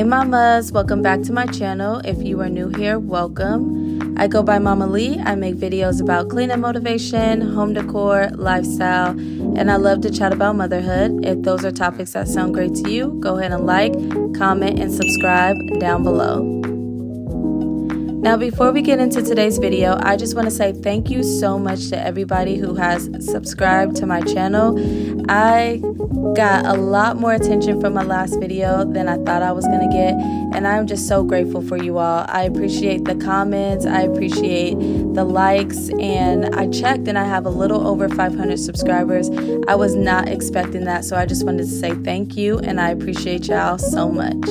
Hey mamas, welcome back to my channel. If you are new here, welcome. I go by Mama Lee. I make videos about cleaning motivation, home decor, lifestyle, and I love to chat about motherhood. If those are topics that sound great to you, go ahead and like, comment, and subscribe down below. Now, before we get into today's video, I just want to say thank you so much to everybody who has subscribed to my channel. I got a lot more attention from my last video than I thought I was going to get, and I'm just so grateful for you all. I appreciate the comments, I appreciate the likes, and I checked and I have a little over 500 subscribers. I was not expecting that, so I just wanted to say thank you, and I appreciate y'all so much.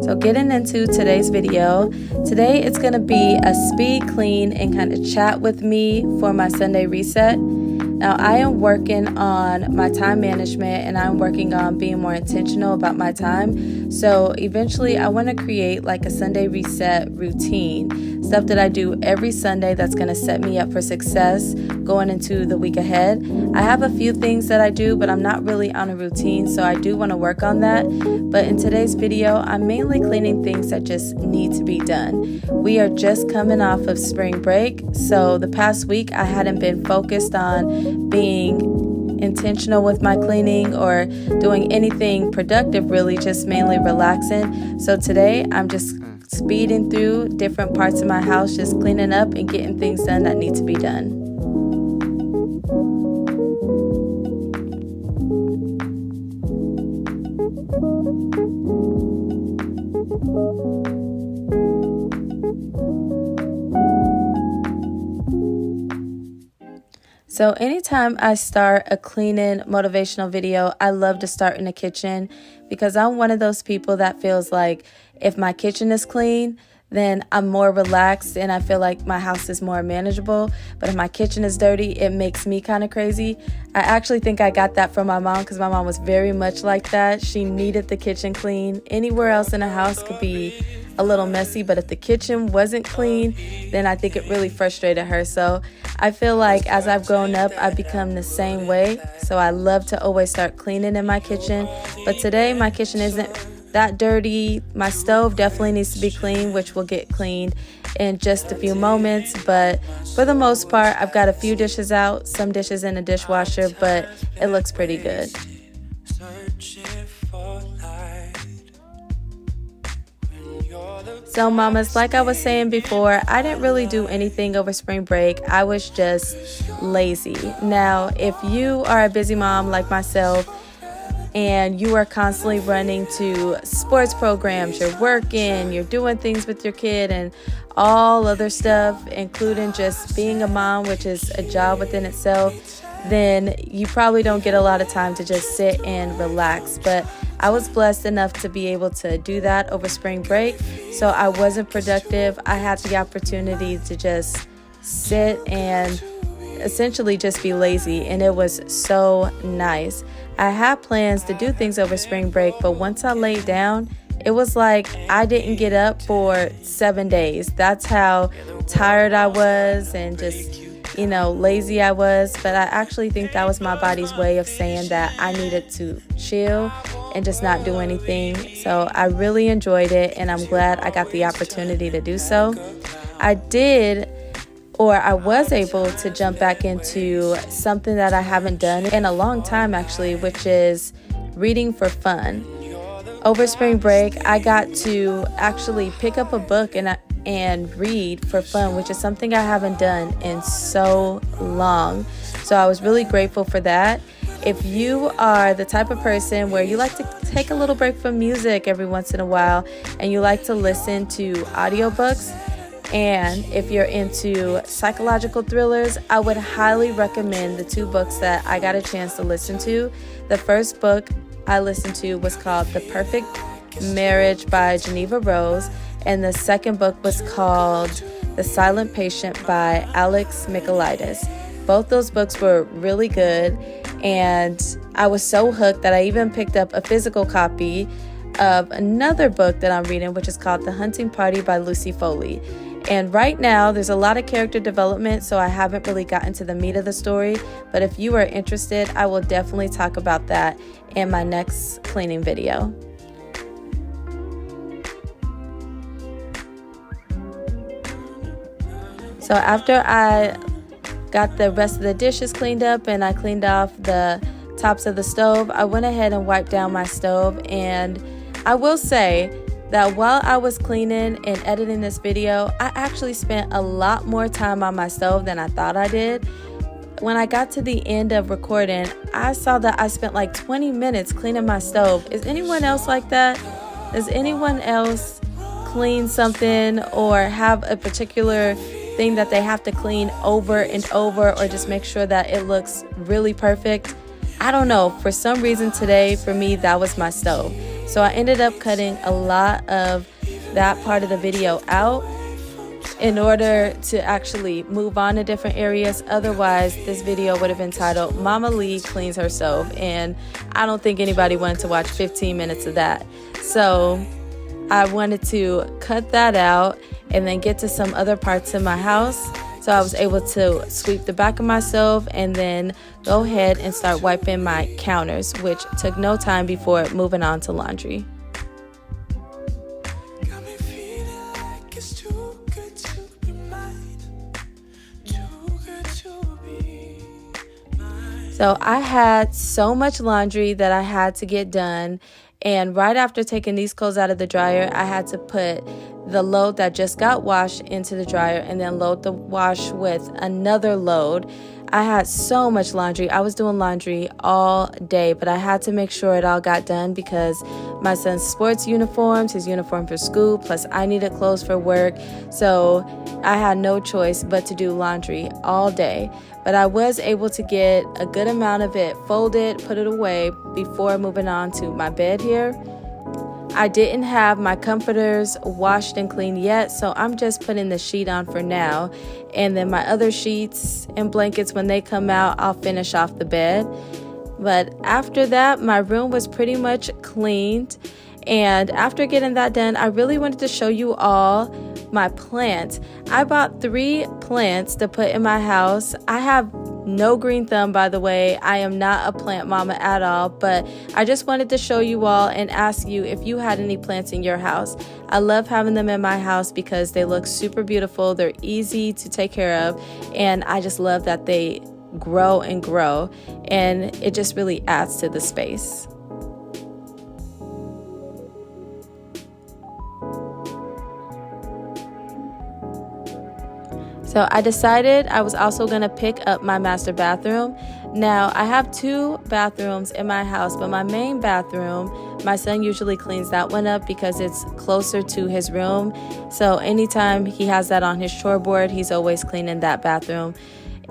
So getting into today's video, today it's going to be a speed clean and kind of chat with me for my Sunday reset. Now I am working on my time management and I'm working on being more intentional about my time. So eventually I want to create like a Sunday reset routine, stuff that I do every Sunday that's going to set me up for success going into the week ahead. I have a few things that I do, but I'm not really on a routine, so I do want to work on that. But in today's video, I'm mainly cleaning things that just need to be done. We are just coming off of spring break, so the past week I hadn't been focused on being intentional with my cleaning or doing anything productive, really, just mainly relaxing. So today I'm just speeding through different parts of my house, just cleaning up and getting things done that need to be done. So anytime I start a cleaning motivational video, I love to start in the kitchen because I'm one of those people that feels like if my kitchen is clean, then I'm more relaxed and I feel like my house is more manageable. But if my kitchen is dirty, it makes me kind of crazy. I actually think I got that from my mom because my mom was very much like that. She needed the kitchen clean. Anywhere else in the house could be a little messy, but if the kitchen wasn't clean, then I think it really frustrated her. So I feel like as I've grown up, I've become the same way. So I love to always start cleaning in my kitchen. But today my kitchen isn't that dirty. My stove definitely needs to be clean, which will get cleaned in just a few moments. But for the most part, I've got a few dishes out, some dishes in the dishwasher, but it looks pretty good. So mamas, like I was saying before, I didn't really do anything over spring break. I was just lazy. Now, if you are a busy mom like myself and you are constantly running to sports programs, you're working, you're doing things with your kid and all other stuff, including just being a mom, which is a job within itself, then you probably don't get a lot of time to just sit and relax. But I was blessed enough to be able to do that over spring break, so I wasn't productive. I had the opportunity to just sit and essentially just be lazy, and it was so nice. I had plans to do things over spring break, but once I laid down, it was like I didn't get up for 7 days. That's how tired I was and just lazy I was. But I actually think that was my body's way of saying that I needed to chill and just not do anything. So I really enjoyed it, and I'm glad I got the opportunity to do so. I was able to jump back into something that I haven't done in a long time actually, which is reading for fun. Over spring break, I got to actually pick up a book and read for fun, which is something I haven't done in so long. So I was really grateful for that. If you are the type of person where you like to take a little break from music every once in a while and you like to listen to audiobooks, and if you're into psychological thrillers, I would highly recommend the two books that I got a chance to listen to. The first book I listened to was called The Perfect Marriage by Geneva Rose, and the second book was called The Silent Patient by Alex Michaelides. Both those books were really good, and I was so hooked that I even picked up a physical copy of another book that I'm reading, which is called The Hunting Party by Lucy Foley. And right now, there's a lot of character development, so I haven't really gotten to the meat of the story. But if you are interested, I will definitely talk about that in my next cleaning video. So after I got the rest of the dishes cleaned up and I cleaned off the tops of the stove, I went ahead and wiped down my stove. And I will say that while I was cleaning and editing this video, I actually spent a lot more time on my stove than I thought I did. When I got to the end of recording, I saw that I spent like 20 minutes cleaning my stove. Is anyone else like that? Does anyone else clean something or have a particular thing that they have to clean over and over, or just make sure that it looks really perfect? I don't know. For some reason today, for me, that was my stove. So I ended up cutting a lot of that part of the video out in order to actually move on to different areas. Otherwise, this video would have been titled Mama Lee Cleans Her Stove, and I don't think anybody wanted to watch 15 minutes of that. So I wanted to cut that out and then get to some other parts of my house. So I was able to sweep the back of my stove and then go ahead and start wiping my counters, which took no time before moving on to laundry. So I had so much laundry that I had to get done. And right after taking these clothes out of the dryer, I had to put the load that just got washed into the dryer and then load the wash with another load. I had so much laundry. I was doing laundry all day, but I had to make sure it all got done because my son's sports uniforms, his uniform for school, plus I needed clothes for work. So I had no choice but to do laundry all day. But I was able to get a good amount of it folded, put it away before moving on to my bed here. I didn't have my comforters washed and cleaned yet, so I'm just putting the sheet on for now. And then my other sheets and blankets, when they come out, I'll finish off the bed. But after that, my room was pretty much cleaned. And after getting that done, I really wanted to show you all my plants. I bought 3 plants to put in my house. I have no green thumb, by the way. I am not a plant mama at all, but I just wanted to show you all and ask you if you had any plants in your house. I love having them in my house because they look super beautiful. They're easy to take care of, and I just love that they grow and grow, and it just really adds to the space. So I decided I was also going to pick up my master bathroom. Now, I have 2 bathrooms in my house, but my main bathroom, my son usually cleans that one up because it's closer to his room. So anytime he has that on his chore board, he's always cleaning that bathroom.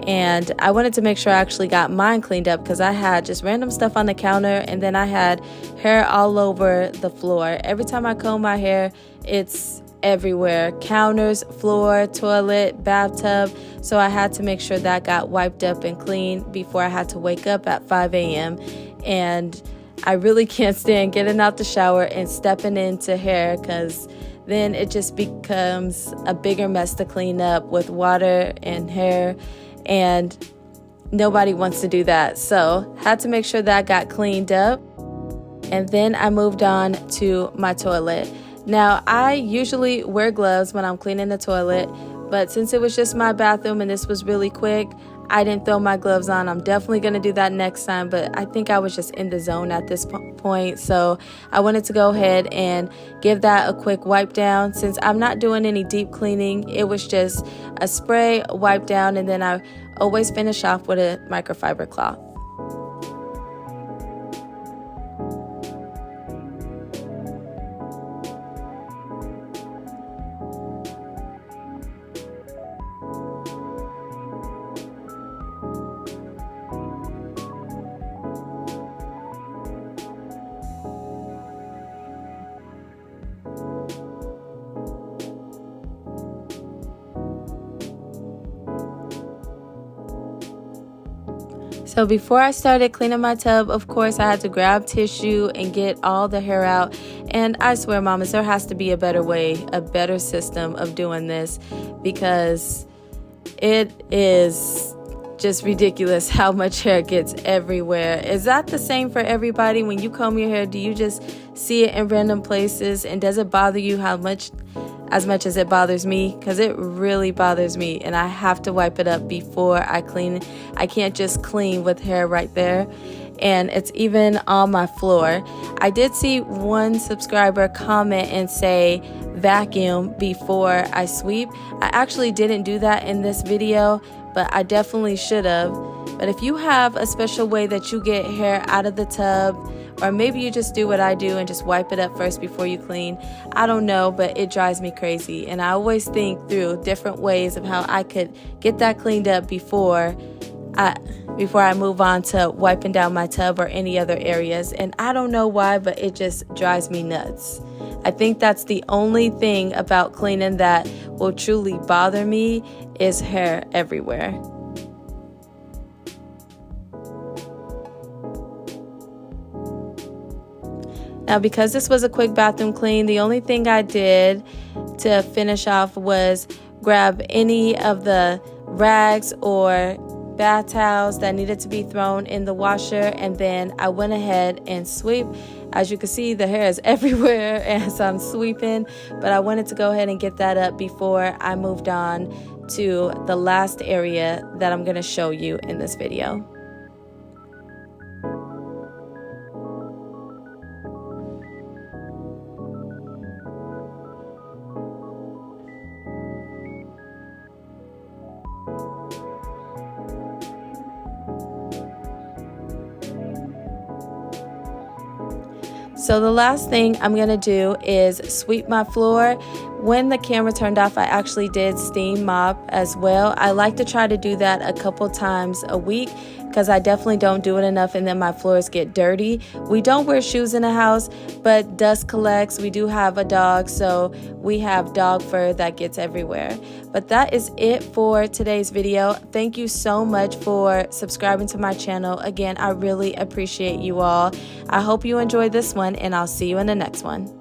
And I wanted to make sure I actually got mine cleaned up because I had just random stuff on the counter, and then I had hair all over the floor. Every time I comb my hair, it's everywhere. Counters, floor, toilet, bathtub. So I had to make sure that got wiped up and clean before I had to wake up at 5 a.m. And I really can't stand getting out the shower and stepping into hair because then it just becomes a bigger mess to clean up with water and hair, and nobody wants to do that. So had to make sure that got cleaned up. And then I moved on to my toilet. Now, I usually wear gloves when I'm cleaning the toilet, but since it was just my bathroom and this was really quick, I didn't throw my gloves on. I'm definitely going to do that next time, but I think I was just in the zone at this point, so I wanted to go ahead and give that a quick wipe down. Since I'm not doing any deep cleaning, it was just a spray, wipe down, and then I always finish off with a microfiber cloth. So before I started cleaning my tub, of course, I had to grab tissue and get all the hair out. And I swear, mamas, there has to be a better way, a better system of doing this, because it is just ridiculous how much hair gets everywhere. Is that the same for everybody? When you comb your hair, do you just see it in random places? And does it bother you how much as much as it bothers me, because it really bothers me, and I have to wipe it up before I clean. I can't just clean with hair right there, and it's even on my floor. I did see one subscriber comment and say vacuum before I sweep. I actually didn't do that in this video, but I definitely should have. But if you have a special way that you get hair out of the tub, or maybe you just do what I do and just wipe it up first before you clean, I don't know, but it drives me crazy. And I always think through different ways of how I could get that cleaned up before I move on to wiping down my tub or any other areas. And I don't know why, but it just drives me nuts. I think that's the only thing about cleaning that will truly bother me, is hair everywhere. Now, because this was a quick bathroom clean, the only thing I did to finish off was grab any of the rags or bath towels that needed to be thrown in the washer, and then I went ahead and sweep. As you can see, the hair is everywhere as I'm sweeping, but I wanted to go ahead and get that up before I moved on to the last area that I'm going to show you in this video. So the last thing I'm going to do is sweep my floor. When the camera turned off, I actually did steam mop as well. I like to try to do that a couple times a week, because I definitely don't do it enough and then my floors get dirty. We don't wear shoes in the house, but dust collects. We do have a dog, so we have dog fur that gets everywhere. But that is it for today's video. Thank you so much for subscribing to my channel. Again, I really appreciate you all. I hope you enjoyed this one, and I'll see you in the next one.